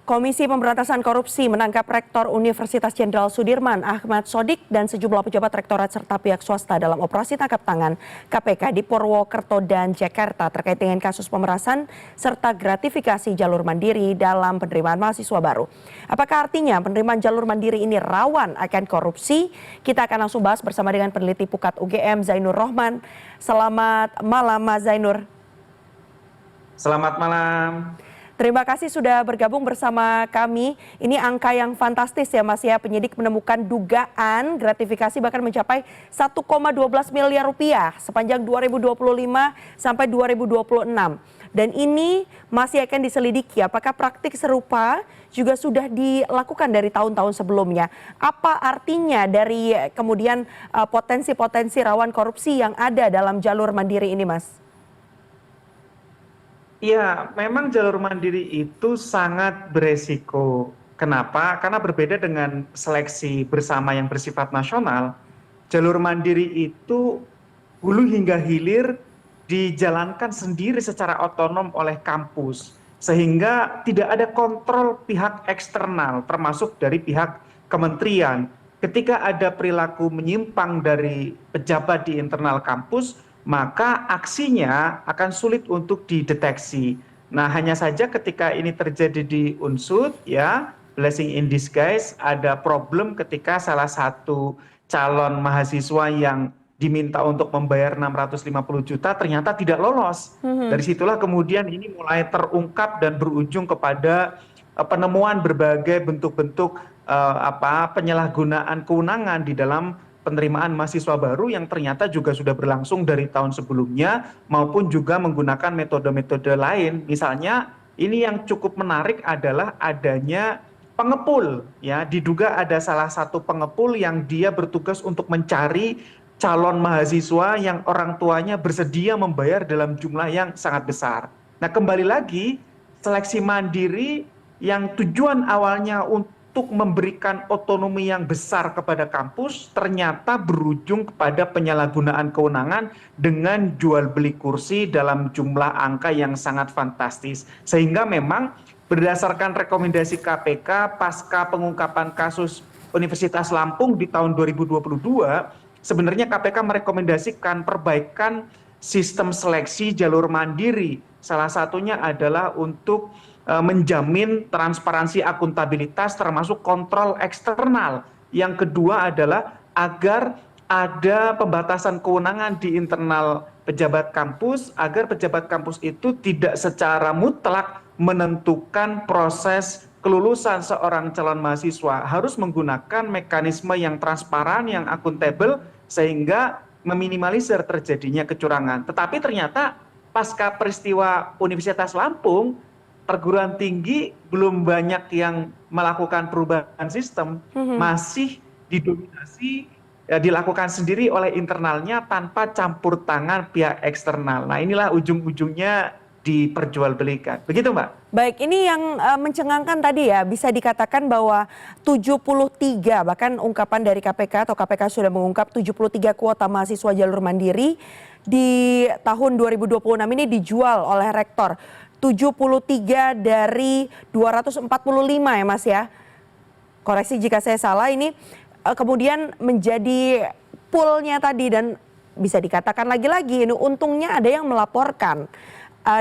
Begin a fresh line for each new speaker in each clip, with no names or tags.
Komisi Pemberantasan Korupsi menangkap Rektor Universitas Jenderal Sudirman Ahmad Sodik dan sejumlah pejabat rektorat serta pihak swasta dalam operasi tangkap tangan KPK di Purwokerto dan Jakarta terkait dengan kasus pemerasan serta gratifikasi jalur mandiri dalam penerimaan mahasiswa baru. Apakah artinya penerimaan jalur mandiri ini rawan akan korupsi? Kita akan langsung bahas bersama dengan peneliti Pukat UGM Zainur Rohman. Selamat malam Mas Zainur.
Selamat malam.
Terima kasih sudah bergabung bersama kami. Ini angka yang fantastis ya Mas ya. Penyidik menemukan dugaan gratifikasi bahkan mencapai 1,12 miliar rupiah sepanjang 2025 sampai 2026. Dan ini masih akan diselidiki apakah praktik serupa juga sudah dilakukan dari tahun-tahun sebelumnya. Apa artinya dari kemudian potensi-potensi rawan korupsi yang ada dalam jalur mandiri ini Mas?
Ya, memang jalur mandiri itu sangat beresiko. Kenapa? Karena berbeda dengan seleksi bersama yang bersifat nasional, jalur mandiri itu hulu hingga hilir dijalankan sendiri secara otonom oleh kampus. Sehingga tidak ada kontrol pihak eksternal, termasuk dari pihak kementerian. Ketika ada perilaku menyimpang dari pejabat di internal kampus, maka aksinya akan sulit untuk dideteksi. Nah, hanya saja ketika ini terjadi di Unsud, ya, blessing in disguise, ada problem ketika salah satu calon mahasiswa yang diminta untuk membayar 650 juta ternyata tidak lolos. Dari situlah kemudian ini mulai terungkap dan berujung kepada penemuan berbagai bentuk-bentuk penyalahgunaan kewenangan di dalam penerimaan mahasiswa baru yang ternyata juga sudah berlangsung dari tahun sebelumnya maupun juga menggunakan metode-metode lain. Misalnya ini yang cukup menarik adalah adanya pengepul, ya, diduga ada salah satu pengepul yang dia bertugas untuk mencari calon mahasiswa yang orang tuanya bersedia membayar dalam jumlah yang sangat besar. Nah, kembali lagi seleksi mandiri yang tujuan awalnya untuk memberikan otonomi yang besar kepada kampus ternyata berujung kepada penyalahgunaan kewenangan dengan jual beli kursi dalam jumlah angka yang sangat fantastis. Sehingga memang berdasarkan rekomendasi KPK pasca pengungkapan kasus Universitas Lampung di tahun 2022, sebenarnya KPK merekomendasikan perbaikan sistem seleksi jalur mandiri. Salah satunya adalah untuk menjamin transparansi akuntabilitas termasuk kontrol eksternal. Yang kedua adalah agar ada pembatasan kewenangan di internal pejabat kampus agar pejabat kampus itu tidak secara mutlak menentukan proses kelulusan seorang calon mahasiswa, harus menggunakan mekanisme yang transparan, yang akuntabel sehingga meminimalisir terjadinya kecurangan. Tetapi ternyata pasca peristiwa Universitas Lampung, perguruan tinggi belum banyak yang melakukan perubahan sistem, masih didominasi dilakukan sendiri oleh internalnya tanpa campur tangan pihak eksternal. Nah, inilah ujung-ujungnya diperjualbelikan. Begitu, Mbak?
Baik, ini yang mencengangkan tadi ya, bisa dikatakan bahwa 73, bahkan ungkapan dari KPK atau KPK sudah mengungkap 73 kuota mahasiswa jalur mandiri di tahun 2026 ini dijual oleh rektor. 73 dari 245 ya Mas ya. Koreksi jika saya salah, ini kemudian menjadi poolnya tadi dan bisa dikatakan lagi-lagi ini untungnya ada yang melaporkan.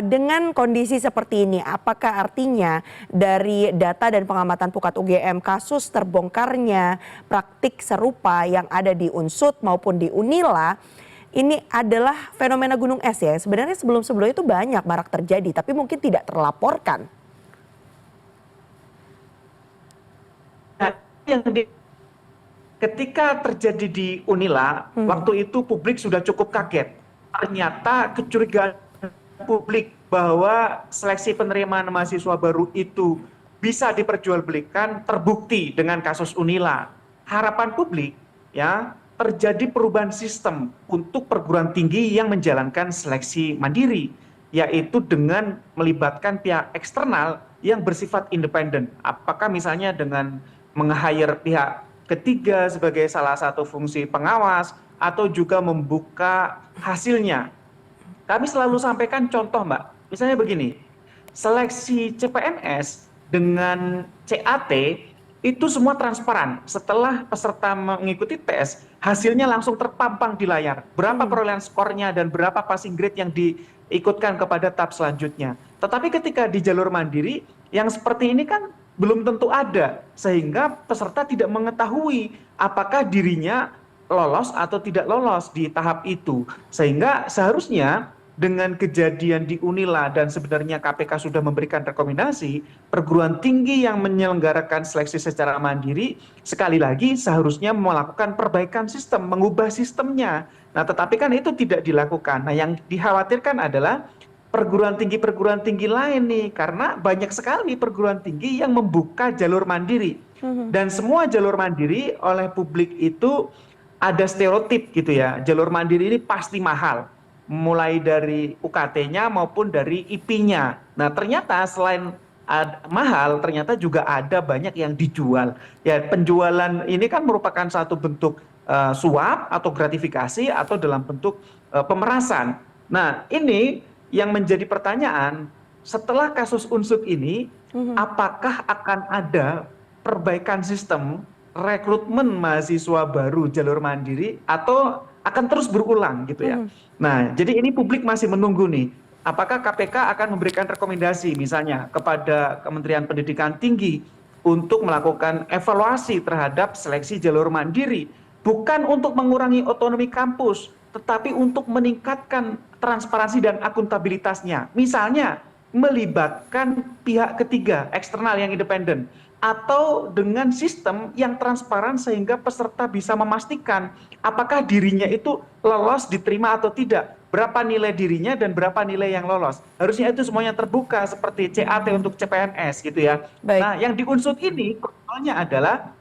Dengan kondisi seperti ini, apakah artinya dari data dan pengamatan Pukat UGM kasus terbongkarnya praktik serupa yang ada di Unsud maupun di Unila ini adalah fenomena gunung es ya? Sebenarnya sebelum-sebelumnya itu banyak marak terjadi tapi mungkin tidak terlaporkan.
Ketika terjadi di Unila, waktu itu publik sudah cukup kaget. Ternyata kecurigaan publik bahwa seleksi penerimaan mahasiswa baru itu bisa diperjualbelikan terbukti dengan kasus Unila. Harapan publik, ya, terjadi perubahan sistem untuk perguruan tinggi yang menjalankan seleksi mandiri, yaitu dengan melibatkan pihak eksternal yang bersifat independen. Apakah misalnya dengan meng-hire pihak ketiga sebagai salah satu fungsi pengawas atau juga membuka hasilnya. Kami selalu sampaikan contoh, Mbak. Misalnya begini, seleksi CPNS dengan CAT itu semua transparan. Setelah peserta mengikuti tes, hasilnya langsung terpampang di layar. Berapa perolehan skornya dan berapa passing grade yang diikutkan kepada tahap selanjutnya. Tetapi ketika di jalur mandiri, yang seperti ini kan belum tentu ada. Sehingga peserta tidak mengetahui apakah dirinya lolos atau tidak lolos di tahap itu. Sehingga seharusnya dengan kejadian di Unila dan sebenarnya KPK sudah memberikan rekomendasi, perguruan tinggi yang menyelenggarakan seleksi secara mandiri sekali lagi seharusnya melakukan perbaikan sistem, mengubah sistemnya. Nah, tetapi kan itu tidak dilakukan. Nah, yang dikhawatirkan adalah perguruan tinggi lain nih, karena banyak sekali perguruan tinggi yang membuka jalur mandiri. Dan semua jalur mandiri oleh publik itu ada stereotip gitu ya, jalur mandiri ini pasti mahal, mulai dari UKT-nya maupun dari IP-nya. Nah, ternyata selain mahal, ternyata juga ada banyak yang dijual. Ya, penjualan ini kan merupakan satu bentuk suap atau gratifikasi atau dalam bentuk pemerasan. Nah, ini yang menjadi pertanyaan, setelah kasus Unsut ini, apakah akan ada perbaikan sistem rekrutmen mahasiswa baru jalur mandiri atau akan terus berulang gitu ya. Nah, jadi ini publik masih menunggu nih. Apakah KPK akan memberikan rekomendasi misalnya kepada Kementerian Pendidikan Tinggi untuk melakukan evaluasi terhadap seleksi jalur mandiri, bukan untuk mengurangi otonomi kampus, tetapi untuk meningkatkan transparansi dan akuntabilitasnya. Misalnya melibatkan pihak ketiga eksternal yang independen, atau dengan sistem yang transparan sehingga peserta bisa memastikan apakah dirinya itu lolos diterima atau tidak, berapa nilai dirinya dan berapa nilai yang lolos. Harusnya itu semuanya terbuka seperti CAT untuk CPNS gitu ya.
Baik.
Nah, yang diunsut ini kontrolnya adalah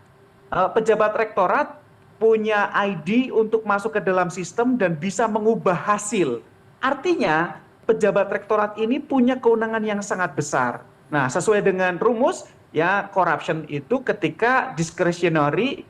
pejabat rektorat punya ID untuk masuk ke dalam sistem dan bisa mengubah hasil. Artinya pejabat rektorat ini punya kewenangan yang sangat besar. Nah, sesuai dengan rumus ya, corruption itu ketika discretionary,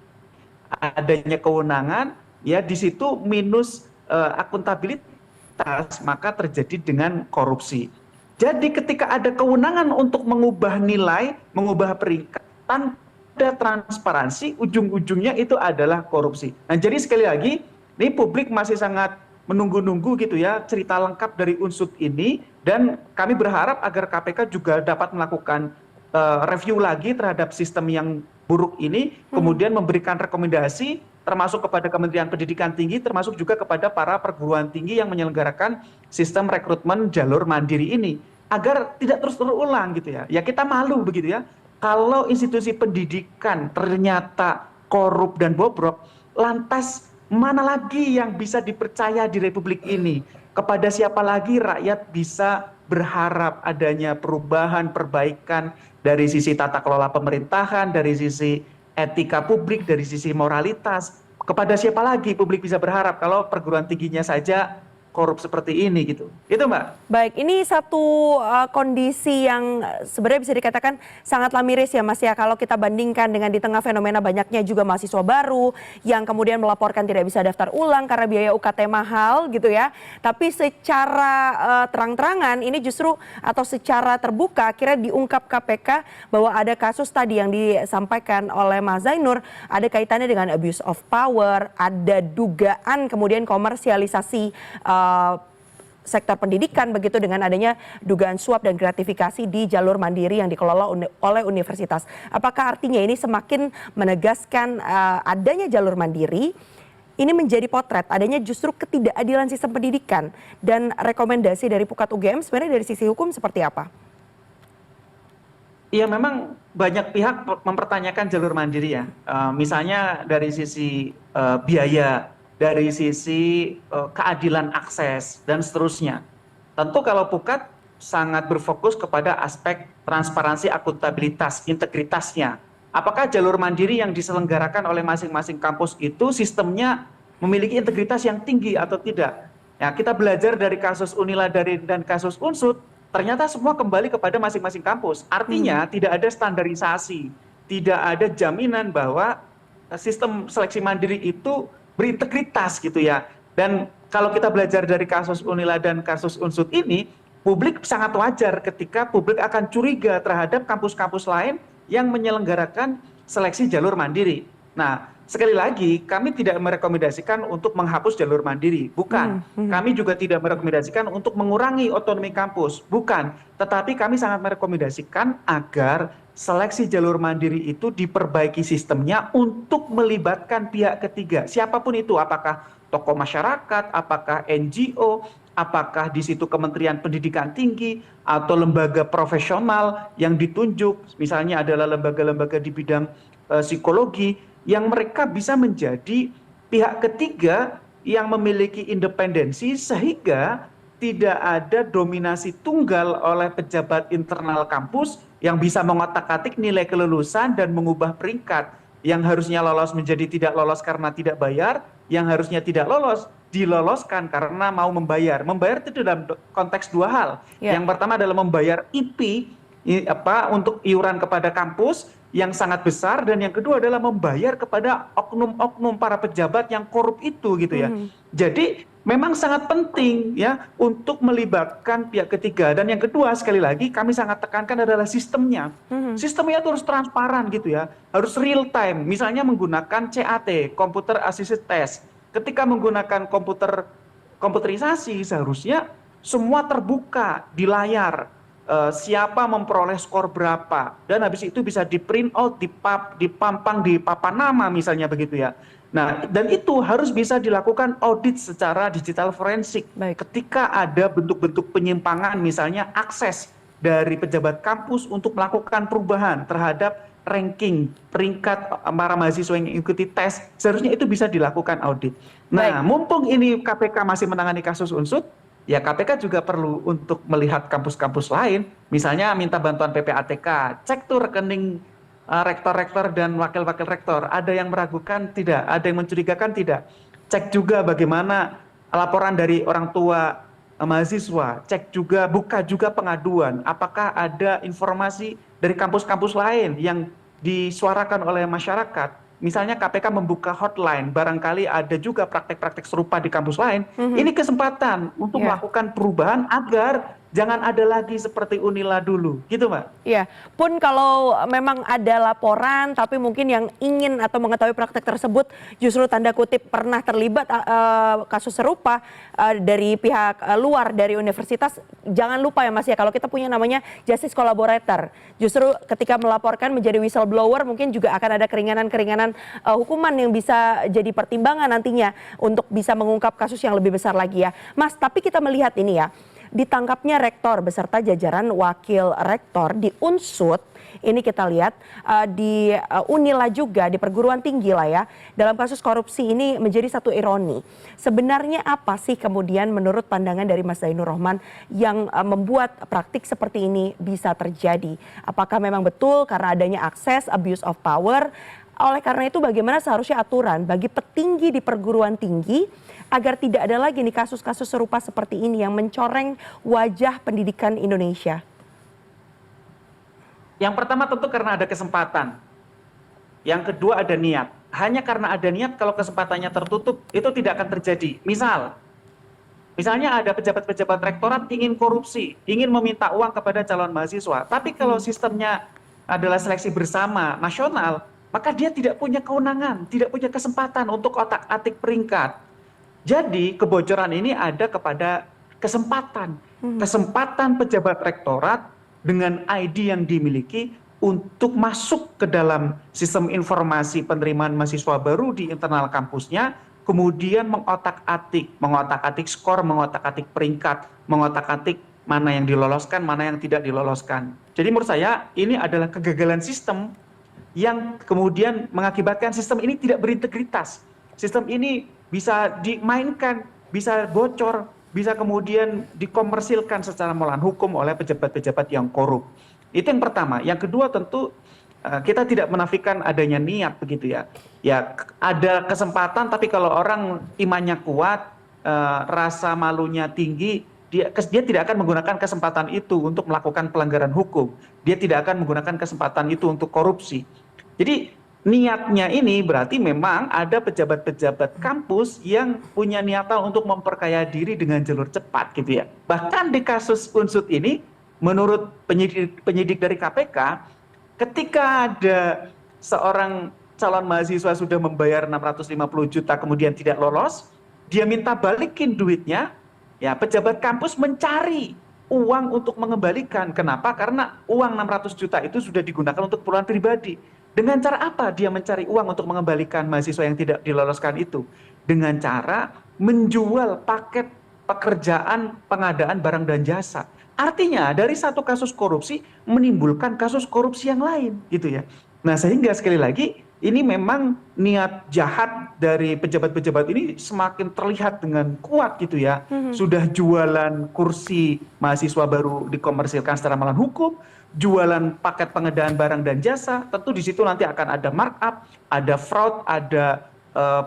adanya kewenangan, ya di situ minus akuntabilitas, maka terjadi dengan korupsi. Jadi ketika ada kewenangan untuk mengubah nilai, mengubah peringkat, tanpa ada transparansi, ujung-ujungnya itu adalah korupsi. Nah, jadi sekali lagi, ini publik masih sangat menunggu-nunggu gitu ya cerita lengkap dari Unsut ini, dan kami berharap agar KPK juga dapat melakukan review lagi terhadap sistem yang buruk ini, kemudian memberikan rekomendasi termasuk kepada Kementerian Pendidikan Tinggi, termasuk juga kepada para perguruan tinggi yang menyelenggarakan sistem rekrutmen jalur mandiri ini, agar tidak terus terulang gitu ya. Ya, kita malu begitu ya, kalau institusi pendidikan ternyata korup dan bobrok, lantas mana lagi yang bisa dipercaya di Republik ini? Kepada siapa lagi rakyat bisa berharap adanya perubahan, perbaikan dari sisi tata kelola pemerintahan, dari sisi etika publik, dari sisi moralitas? Kepada siapa lagi publik bisa berharap kalau perguruan tingginya saja korup seperti ini gitu. Itu Mbak.
Baik, ini satu kondisi yang sebenarnya bisa dikatakan sangatlah miris ya Mas ya, kalau kita bandingkan dengan di tengah fenomena banyaknya juga mahasiswa baru yang kemudian melaporkan tidak bisa daftar ulang karena biaya UKT mahal gitu ya. Tapi secara terang-terangan ini justru atau secara terbuka akhirnya diungkap KPK bahwa ada kasus tadi yang disampaikan oleh Mas Zainur, ada kaitannya dengan abuse of power, ada dugaan kemudian komersialisasi sektor pendidikan begitu dengan adanya dugaan suap dan gratifikasi di jalur mandiri yang dikelola oleh universitas. Apakah artinya ini semakin menegaskan adanya jalur mandiri ini menjadi potret adanya justru ketidakadilan sistem pendidikan, dan rekomendasi dari Pukat UGM sebenarnya dari sisi hukum seperti apa?
Iya, memang banyak pihak mempertanyakan jalur mandiri ya. Misalnya dari sisi biaya, dari sisi keadilan akses, dan seterusnya. Tentu kalau Pukat sangat berfokus kepada aspek transparansi, akuntabilitas, integritasnya. Apakah jalur mandiri yang diselenggarakan oleh masing-masing kampus itu sistemnya memiliki integritas yang tinggi atau tidak? Ya, kita belajar dari kasus Unila dan kasus Unsut, ternyata semua kembali kepada masing-masing kampus. Artinya tidak ada standarisasi, tidak ada jaminan bahwa sistem seleksi mandiri itu berintegritas gitu ya. Dan kalau kita belajar dari kasus Unila dan kasus Unsut ini, publik sangat wajar ketika publik akan curiga terhadap kampus-kampus lain yang menyelenggarakan seleksi jalur mandiri. Nah, sekali lagi kami tidak merekomendasikan untuk menghapus jalur mandiri, bukan. Kami juga tidak merekomendasikan untuk mengurangi otonomi kampus, bukan. Tetapi kami sangat merekomendasikan agar seleksi jalur mandiri itu diperbaiki sistemnya untuk melibatkan pihak ketiga. Siapapun itu, apakah tokoh masyarakat, apakah NGO, apakah di situ Kementerian Pendidikan Tinggi atau lembaga profesional yang ditunjuk, misalnya adalah lembaga-lembaga di bidang psikologi, yang mereka bisa menjadi pihak ketiga yang memiliki independensi sehingga tidak ada dominasi tunggal oleh pejabat internal kampus yang bisa mengotak-atik nilai kelulusan dan mengubah peringkat yang harusnya lolos menjadi tidak lolos karena tidak bayar, yang harusnya tidak lolos diloloskan karena mau membayar. Membayar itu dalam konteks dua hal. Yang pertama adalah membayar IP untuk iuran kepada kampus yang sangat besar, dan yang kedua adalah membayar kepada oknum-oknum para pejabat yang korup itu gitu ya. Jadi memang sangat penting ya untuk melibatkan pihak ketiga, dan yang kedua sekali lagi kami sangat tekankan adalah sistemnya. Sistemnya itu harus transparan gitu ya, harus real time. Misalnya menggunakan CAT, Computer Assisted Test. Ketika menggunakan komputerisasi seharusnya semua terbuka di layar. Siapa memperoleh skor berapa, dan habis itu bisa di print out, dipampang di papan nama misalnya begitu ya. Nah, dan itu harus bisa dilakukan audit secara digital forensik. Ketika ada bentuk-bentuk penyimpangan, misalnya akses dari pejabat kampus untuk melakukan perubahan terhadap ranking peringkat para mahasiswa yang mengikuti tes, seharusnya itu bisa dilakukan audit. Nah, mumpung ini KPK masih menangani kasus unsut, ya KPK juga perlu untuk melihat kampus-kampus lain, misalnya minta bantuan PPATK, cek tuh rekening rektor-rektor dan wakil-wakil rektor, ada yang meragukan tidak, ada yang mencurigakan tidak. Cek juga bagaimana laporan dari orang tua mahasiswa, cek juga, buka juga pengaduan, apakah ada informasi dari kampus-kampus lain yang disuarakan oleh masyarakat. Misalnya KPK membuka hotline, barangkali ada juga praktek-praktek serupa di kampus lain. Ini kesempatan untuk melakukan perubahan agar jangan ada lagi seperti Unila dulu, gitu Mbak.
Iya, pun kalau memang ada laporan, tapi mungkin yang ingin atau mengetahui praktek tersebut justru tanda kutip pernah terlibat kasus serupa dari pihak luar dari universitas, jangan lupa ya Mas ya, kalau kita punya namanya justice collaborator, justru ketika melaporkan menjadi whistleblower mungkin juga akan ada keringanan-keringanan hukuman yang bisa jadi pertimbangan nantinya untuk bisa mengungkap kasus yang lebih besar lagi ya. Mas, tapi kita melihat ini ya, ditangkapnya rektor beserta jajaran wakil rektor di Unsut, ini kita lihat di Unila juga, di perguruan tinggi lah ya, dalam kasus korupsi ini menjadi satu ironi. Sebenarnya apa sih kemudian menurut pandangan dari Mas Zainur Rohman yang membuat praktik seperti ini bisa terjadi? Apakah memang betul karena adanya akses, abuse of power? Oleh karena itu bagaimana seharusnya aturan bagi petinggi di perguruan tinggi agar tidak ada lagi nih kasus-kasus serupa seperti ini yang mencoreng wajah pendidikan Indonesia?
Yang pertama tentu karena ada kesempatan. Yang kedua ada niat. Hanya karena ada niat, kalau kesempatannya tertutup itu tidak akan terjadi. Misalnya ada pejabat-pejabat rektorat ingin korupsi, ingin meminta uang kepada calon mahasiswa. Tapi kalau sistemnya adalah seleksi bersama nasional, maka dia tidak punya kewenangan, tidak punya kesempatan untuk otak-atik peringkat. Jadi kebocoran ini ada kepada kesempatan. Kesempatan pejabat rektorat dengan ID yang dimiliki untuk masuk ke dalam sistem informasi penerimaan mahasiswa baru di internal kampusnya, kemudian mengotak-atik skor, mengotak-atik peringkat, mengotak-atik mana yang diloloskan, mana yang tidak diloloskan. Jadi menurut saya ini adalah kegagalan sistem yang kemudian mengakibatkan sistem ini tidak berintegritas. Sistem ini bisa dimainkan, bisa bocor, bisa kemudian dikomersilkan secara melawan hukum oleh pejabat-pejabat yang korup. Itu yang pertama. Yang kedua tentu kita tidak menafikan adanya niat begitu ya. Ya ada kesempatan, tapi kalau orang imannya kuat, rasa malunya tinggi, dia tidak akan menggunakan kesempatan itu untuk melakukan pelanggaran hukum. Dia tidak akan menggunakan kesempatan itu untuk korupsi. Jadi niatnya ini berarti memang ada pejabat-pejabat kampus yang punya niatan untuk memperkaya diri dengan jalur cepat gitu ya. Bahkan di kasus Unsut ini, menurut penyidik dari KPK, ketika ada seorang calon mahasiswa sudah membayar 650 juta kemudian tidak lolos, dia minta balikin duitnya, ya pejabat kampus mencari uang untuk mengembalikan. Kenapa? Karena uang 600 juta itu sudah digunakan untuk keperluan pribadi. Dengan cara apa dia mencari uang untuk mengembalikan mahasiswa yang tidak diloloskan itu? Dengan cara menjual paket pekerjaan pengadaan barang dan jasa. Artinya dari satu kasus korupsi menimbulkan kasus korupsi yang lain gitu ya. Nah, sehingga sekali lagi ini memang niat jahat dari pejabat-pejabat ini semakin terlihat dengan kuat gitu ya. Sudah jualan kursi mahasiswa baru dikomersilkan secara melawan hukum, jualan paket pengadaan barang dan jasa, tentu di situ nanti akan ada markup, ada fraud, ada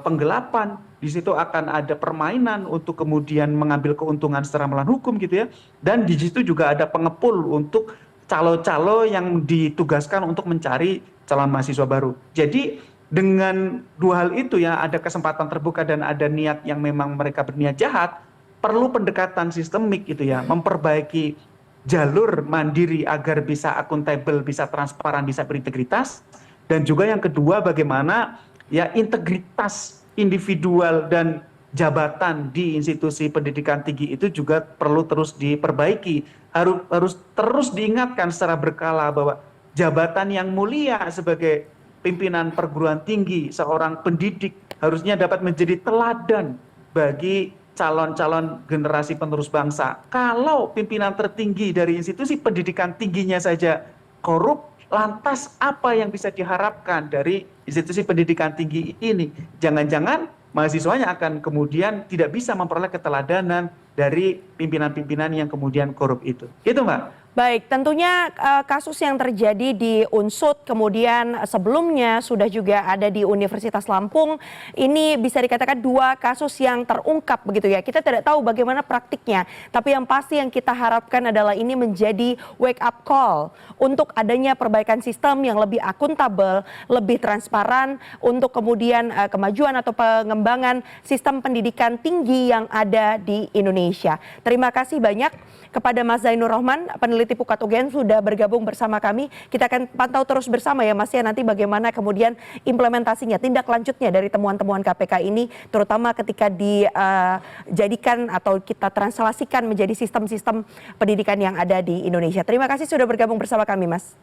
penggelapan, di situ akan ada permainan untuk kemudian mengambil keuntungan secara melawan hukum gitu ya. Dan di situ juga ada pengepul untuk calo-calo yang ditugaskan untuk mencari calon mahasiswa baru. Jadi dengan dua hal itu ya, ada kesempatan terbuka dan ada niat yang memang mereka berniat jahat, perlu pendekatan sistemik gitu ya, memperbaiki jalur mandiri agar bisa akuntabel, bisa transparan, bisa berintegritas. Dan juga yang kedua bagaimana ya integritas individual dan jabatan di institusi pendidikan tinggi itu juga perlu terus diperbaiki. Harus terus diingatkan secara berkala bahwa jabatan yang mulia sebagai pimpinan perguruan tinggi, seorang pendidik harusnya dapat menjadi teladan bagi calon-calon generasi penerus bangsa. Kalau pimpinan tertinggi dari institusi pendidikan tingginya saja korup, lantas apa yang bisa diharapkan dari institusi pendidikan tinggi ini? Jangan-jangan mahasiswanya akan kemudian tidak bisa memperoleh keteladanan dari pimpinan-pimpinan yang kemudian korup itu. Itu Mbak.
Baik, tentunya kasus yang terjadi di Unsut, kemudian sebelumnya sudah juga ada di Universitas Lampung, ini bisa dikatakan dua kasus yang terungkap begitu ya. Kita tidak tahu bagaimana praktiknya, tapi yang pasti yang kita harapkan adalah ini menjadi wake up call untuk adanya perbaikan sistem yang lebih akuntabel, lebih transparan untuk kemudian kemajuan atau pengembangan sistem pendidikan tinggi yang ada di Indonesia. Terima kasih banyak kepada Mas Zainur Rohman, peneliti Pukat UGM sudah bergabung bersama kami. Kita akan pantau terus bersama ya Mas ya nanti bagaimana kemudian implementasinya, tindak lanjutnya dari temuan-temuan KPK ini, terutama ketika dijadikan atau kita translasikan menjadi sistem-sistem pendidikan yang ada di Indonesia. Terima kasih sudah bergabung bersama kami Mas.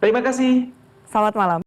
Terima kasih.
Selamat malam.